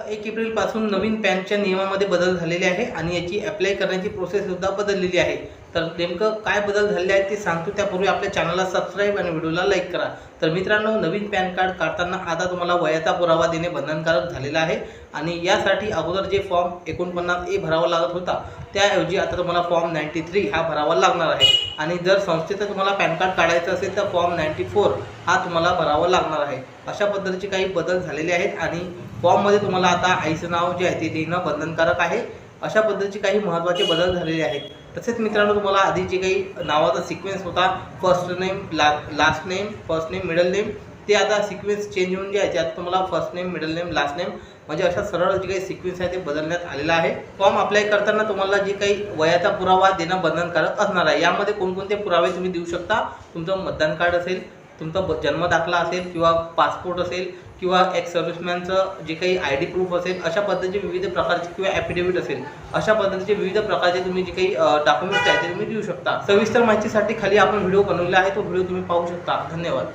1 एप्रिलपासून नवीन पॅनच्या नियमामध्ये बदल झालेले आहे आणि याची अप्लाय करण्याची प्रोसेससुद्धा बदललेली आहे। तर नेमकं काय बदल झालेले आहेत ते सांगतो, त्यापूर्वी आपल्या चॅनलला सबस्क्राईब आणि व्हिडिओला लाईक करा। तर मित्रांनो, नवीन पॅन कार्ड काढताना आता तुम्हाला वयाचा पुरावा देणे बंधनकारक झालेला आहे आणि यासाठी अगोदर जे फॉर्म 49A भरावा लागत होता त्याऐवजी आता तुम्हाला फॉर्म 93 हा भरावा लागणार आहे आणि जर संस्थेचं तुम्हाला पॅन कार्ड काढायचं असेल तर फॉर्म 94 हा तुम्हाला भरावा लागणार आहे। अशा पद्धतीचे काही बदल झालेले आहेत आणि फॉर्ममध्ये तुम्हाला आता आईचं नाव जे आहे ते देणं बंधनकारक आहे। अशा पद्धतीचे काही महत्त्वाचे बदल झालेले आहेत। तसेच मित्रांनो, तुम्हाला आधी जे काही नावाचा सिक्वेन्स होता, first name last name, first name middle name, ते आता सिक्वेन्स चेंज होऊन जे आहे ते आता तुम्हाला first name middle name last name म्हणजे अशा सरळ जे काही सिक्वेन्स आहे ते बदलण्यात आलेला आहे। फॉर्म अप्लाय करताना तुम्हाला जे काही वयाचा पुरावा देणं बंधनकारक असणार आहे। यामध्ये कोणकोणते पुरावे तुम्ही देऊ शकता? तुमचं मतदान कार्ड असेल, तुमचा जन्म दाखला असेल किंवा पासपोर्ट असेल किंवा एक सर्व्हिसमॅनचं जे काही ID प्रूफ असेल, अशा पद्धतीचे विविध प्रकारचे किंवा ॲफिडेव्हिट असेल, अशा पद्धतीचे विविध प्रकारचे तुम्ही जे काही डॉक्युमेंट्स आहेत ते तुम्ही देऊ शकता। सविस्तर माहितीसाठी खाली आपण व्हिडिओ बनवलेला आहे, तो व्हिडिओ तुम्ही पाहू शकता। धन्यवाद।